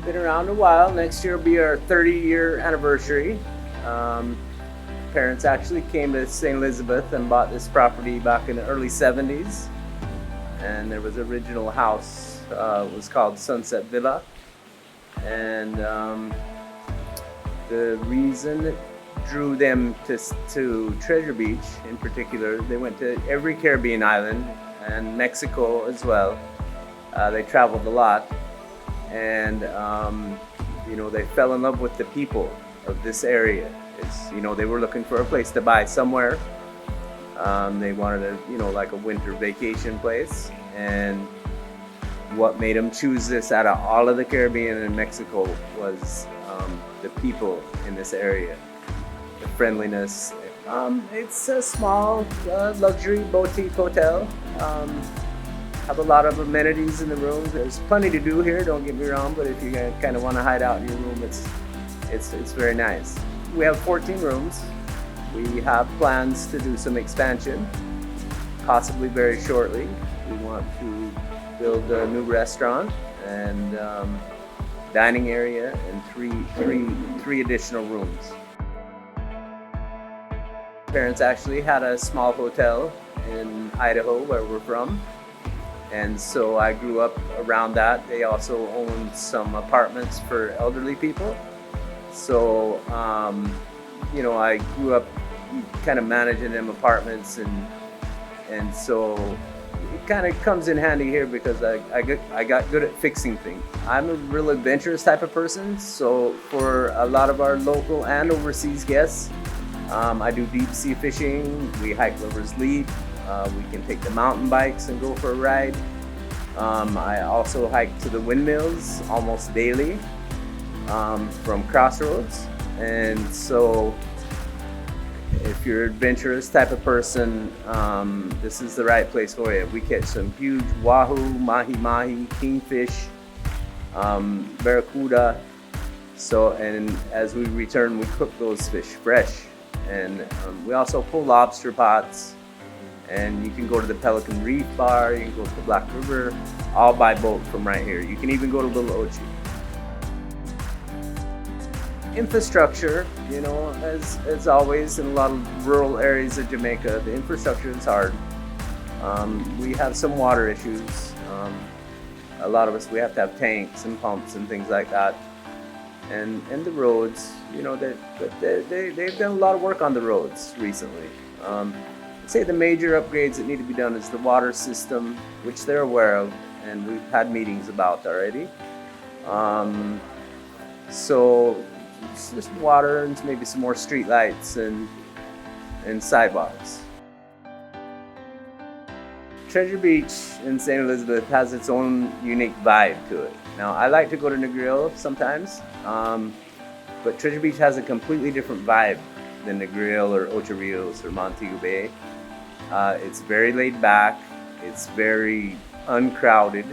Been around a while. Next year will be our 30-year anniversary. Um, Parents actually came to St. Elizabeth and bought this property back in the early 70s. And there was an original house, it was called Sunset Villa. And the reason that drew them to Treasure Beach in particular, they went to every Caribbean island and Mexico as well. They traveled a lot, and they fell in love with the people of this area. They were looking for a place to buy somewhere. They wanted like a winter vacation place, and what made them choose this out of all of the Caribbean and Mexico was the people in this area, the friendliness. It's a small luxury boutique hotel. Have a lot of amenities in the rooms. There's plenty to do here, don't get me wrong, but if you kind of want to hide out in your room, it's very nice. We have 14 rooms. We have plans to do some expansion, possibly very shortly. We want to build a new restaurant and dining area and three additional rooms. Parents actually had a small hotel in Idaho, where we're from, and so I grew up around that. They also owned some apartments for elderly people, so I grew up kind of managing them apartments, and so it kind of comes in handy here because I got good at fixing things. I'm a real adventurous type of person, so for a lot of our local and overseas guests, I do deep sea fishing. We hike Lover's Leap. We can take the mountain bikes and go for a ride. I also hike to the windmills almost daily from Crossroads, and so if you're an adventurous type of person, this is the right place for you. We catch some huge wahoo, mahi-mahi, kingfish, barracuda. And as we return, we cook those fish fresh. And we also pull lobster pots. And you can go to the Pelican Reef Bar, you can go to the Black River, all by boat from right here. You can even go to Little Ochi. Infrastructure, as always in a lot of rural areas of Jamaica, the infrastructure is hard. We have some water issues. A lot of us, we have to have tanks and pumps and things like that. And the roads, they've done a lot of work on the roads recently. I'd say the major upgrades that need to be done is the water system, which they're aware of, and we've had meetings about already. So it's just water and maybe some more street lights and sidewalks. Treasure Beach in St. Elizabeth has its own unique vibe to it. Now, I like to go to Negril sometimes, but Treasure Beach has a completely different vibe than Negril or Ocho Rios or Montego Bay. It's very laid back. It's very uncrowded.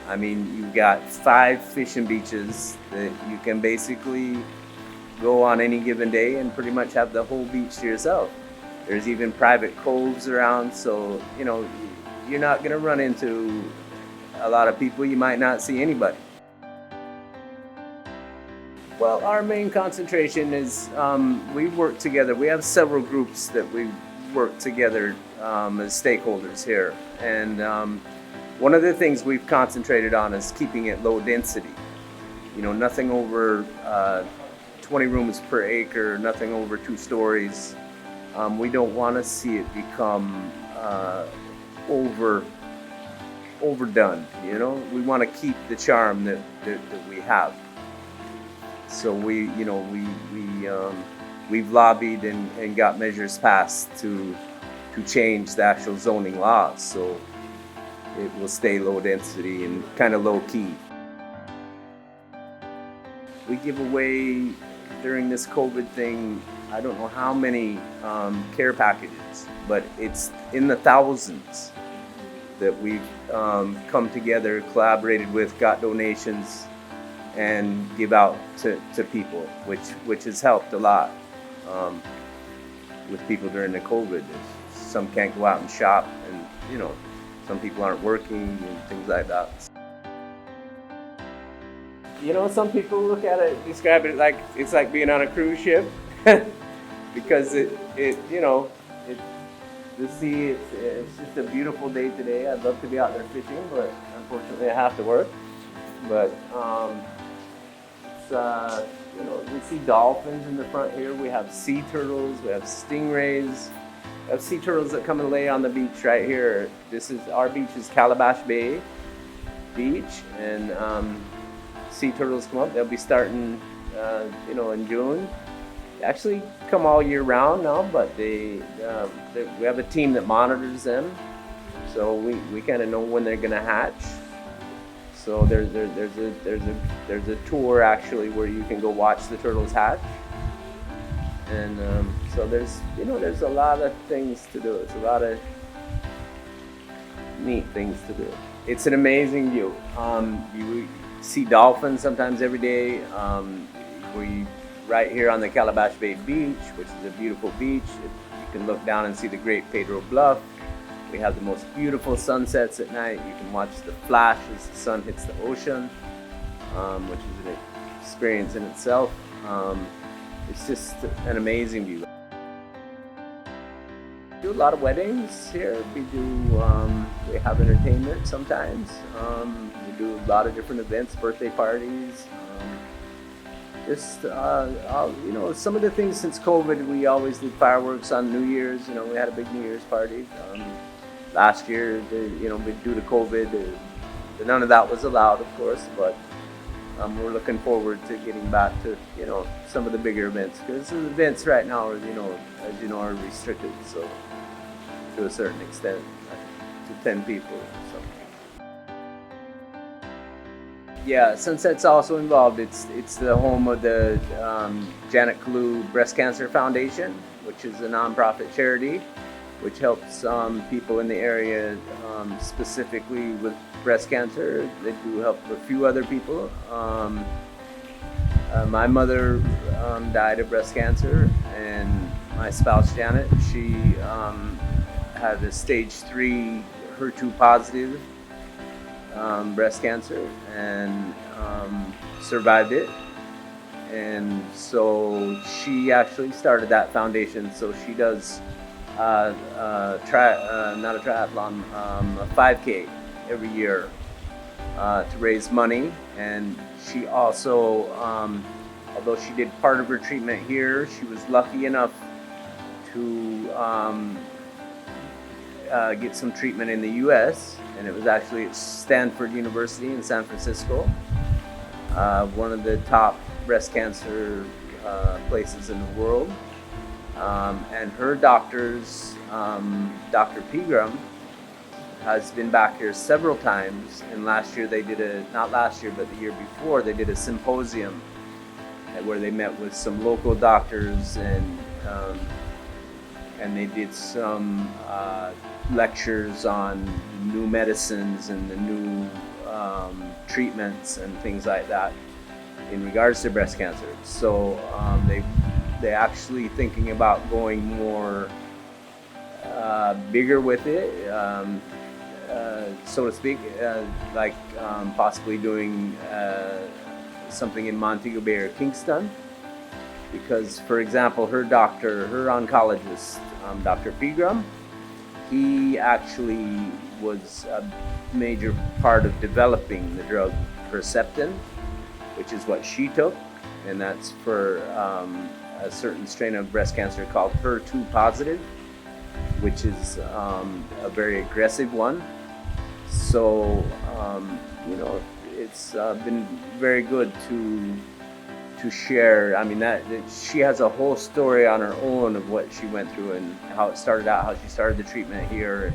I mean, you've got 5 fishing beaches that you can basically go on any given day and pretty much have the whole beach to yourself. There's even private coves around, so you're not going to run into a lot of people. You might not see anybody. Well, our main concentration is we work together. We have several groups that we work together as stakeholders here, and one of the things we've concentrated on is keeping it low density. Nothing over 20 rooms per acre, nothing over 2 stories. We don't want to see it become overdone. We want to keep the charm that we have. So we've lobbied and got measures passed to change the actual zoning laws, so it will stay low density and kind of low key. We give away during this COVID thing, I don't know how many care packages, but it's in the thousands that we've come together, collaborated with, got donations, and give out to people, which has helped a lot with people during the COVID. Some can't go out and shop, and some people aren't working and things like that. You know, some people look at it, describe it like it's like being on a cruise ship, because you know, it, the sea, it's just a beautiful day today. I'd love to be out there fishing, but unfortunately I have to work. But it's, you know, we see dolphins in the front here. We have sea turtles. We have stingrays. We have sea turtles that come and lay on the beach right here. Our beach is Calabash Bay Beach, and sea turtles come up. They'll be starting, you know, in June. They actually come all year round now, but we have a team that monitors them, so we kind of know when they're gonna hatch. So there's a tour actually where you can go watch the turtles hatch, and so there's a lot of things to do. It's a lot of neat things to do. It's an amazing view. You see dolphins sometimes every day. Right here on the Calabash Bay Beach, which is a beautiful beach. You can look down and see the Great Pedro Bluff. We have the most beautiful sunsets at night. You can watch the flash as the sun hits the ocean, which is an experience in itself. It's just an amazing view. We do a lot of weddings here. We have entertainment sometimes. We do a lot of different events, birthday parties. You know, some of the things since COVID, we always did fireworks on New Year's. You know, we had a big New Year's party. Last year, you know, due to COVID, none of that was allowed, of course, but we're looking forward to getting back to, you know, some of the bigger events, because the events right now are, you know, as you know, are restricted, so to a certain extent, to 10 people. So. Yeah, Sunset's also involved. It's the home of the Janet Kalu Breast Cancer Foundation, which is a nonprofit charity which helps people in the area specifically with breast cancer. They do help a few other people. My mother died of breast cancer, and my spouse Janet, she had a stage 3 HER2 positive breast cancer, and survived it. And so she actually started that foundation. So she does not a triathlon, a 5K every year to raise money. And she also, although she did part of her treatment here, she was lucky enough to get some treatment in the U.S., and it was actually at Stanford University in San Francisco, one of the top breast cancer places in the world. And her doctors, Dr. Pegram, has been back here several times. And last year they did not last year, but the year before, they did a symposium where they met with some local doctors, and they did some lectures on new medicines and the new treatments and things like that in regards to breast cancer. So they're actually thinking about going more bigger with it, so to speak, like possibly doing something in Montego Bay or Kingston. Because, for example, her oncologist, Dr. Pegram, he actually was a major part of developing the drug Herceptin, which is what she took, and that's for a certain strain of breast cancer called HER2 positive, which is a very aggressive one. So, you know, it's been very good to share. I mean, that she has a whole story on her own of what she went through and how it started out, how she started the treatment here,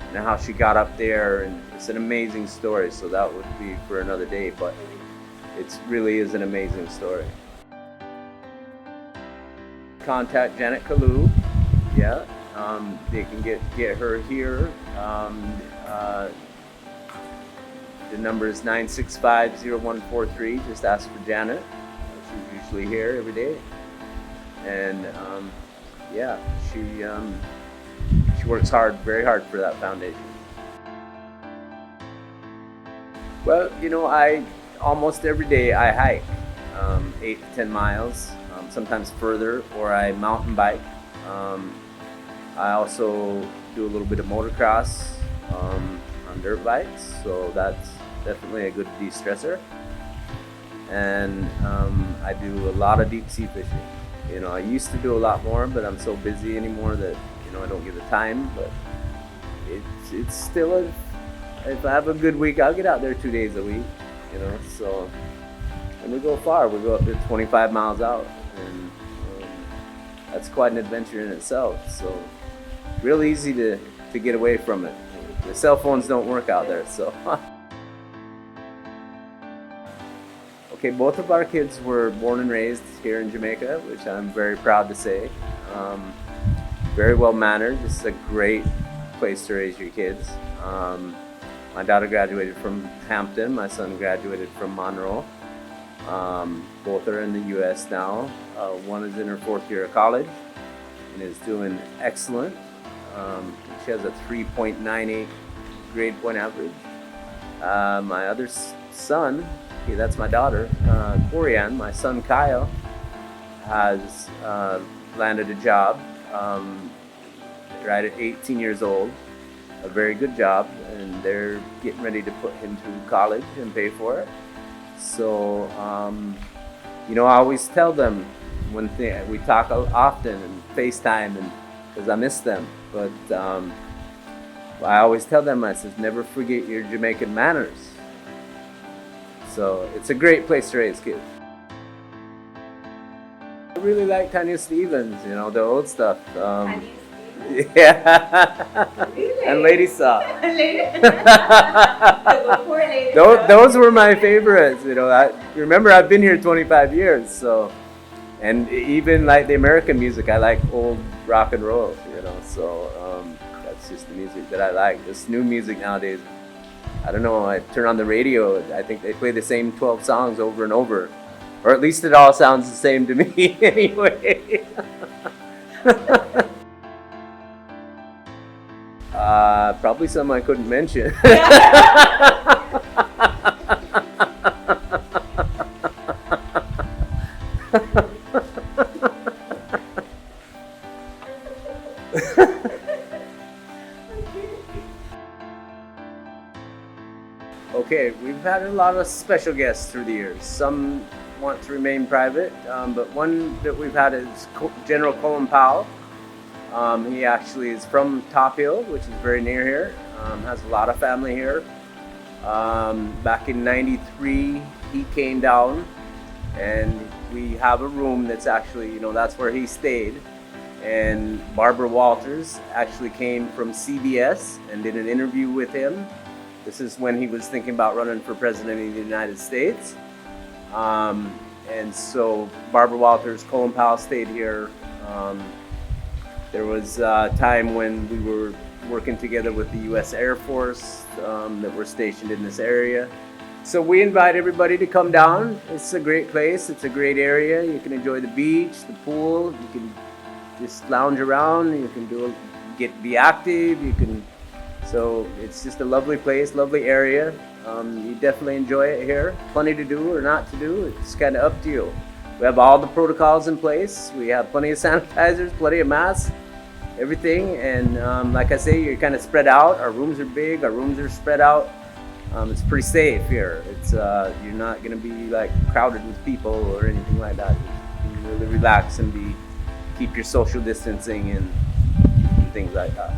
and how she got up there, and it's an amazing story. So that would be for another day, but it really is an amazing story. Contact Janet Kalu. Yeah, they can get her here. The number is 965-0143. Just ask for Janet. She's usually here every day, and yeah, she works very hard for that foundation. Well, you know, I almost every day I hike 8 to 10 miles, sometimes further, or I mountain bike. I also do a little bit of motocross on dirt bikes, so that's definitely a good de-stressor. And I do a lot of deep sea fishing. You know, I used to do a lot more, but I'm so busy anymore that, you know, I don't get the time. But it's still if I have a good week, I'll get out there 2 days a week. You know, so and we go far. We go up to 25 miles out, and that's quite an adventure in itself. So real easy to get away from it. The cell phones don't work out there, so. Okay, both of our kids were born and raised here in Jamaica, which I'm very proud to say. Very well mannered. This is a great place to raise your kids. My daughter graduated from Hampton. My son graduated from Monroe. Both are in the U.S. now. One is in her 4th year of college and is doing excellent. She has a 3.98 grade point average. My other son, that's my daughter, Kory, my son Kyle, has landed a job right at 18 years old, a very good job, and they're getting ready to put him through college and pay for it. So, you know, I always tell them one thing, we talk often and FaceTime, and because I miss them, but I always tell them, I says, never forget your Jamaican manners. So it's a great place to raise kids. I really like Tanya Stevens, you know, the old stuff. Yeah. Really? And Lady South. Those were my favorites, you know. Remember, I've been here 25 years, so, and even like the American music, I like old rock and roll, you know, so that's just the music that I like. This new music nowadays, I don't know, I turn on the radio, I think they play the same 12 songs over and over, or at least it all sounds the same to me anyway. Probably some I couldn't mention. Okay, we've had a lot of special guests through the years. Some want to remain private, but one that we've had is General Colin Powell. He actually is from Top Hill, which is very near here, has a lot of family here. Back in '93, he came down, and we have a room that's actually, you know, that's where he stayed. And Barbara Walters actually came from CBS and did an interview with him. This is when he was thinking about running for president of the United States. And so Barbara Walters, Colin Powell stayed here. There was a time when we were working together with the U.S. Air Force that were stationed in this area. So we invite everybody to come down. It's a great place. It's a great area. You can enjoy the beach, the pool. You can just lounge around. You can be active. You can. So it's just a lovely place, lovely area. You definitely enjoy it here. Plenty to do or not to do. It's kind of up to you. We have all the protocols in place. We have plenty of sanitizers, plenty of masks, everything. And like I say, you're kind of spread out. Our rooms are big. Our rooms are spread out. It's pretty safe here. It's you're not going to be like crowded with people or anything like that. You can really relax and keep your social distancing and things like that.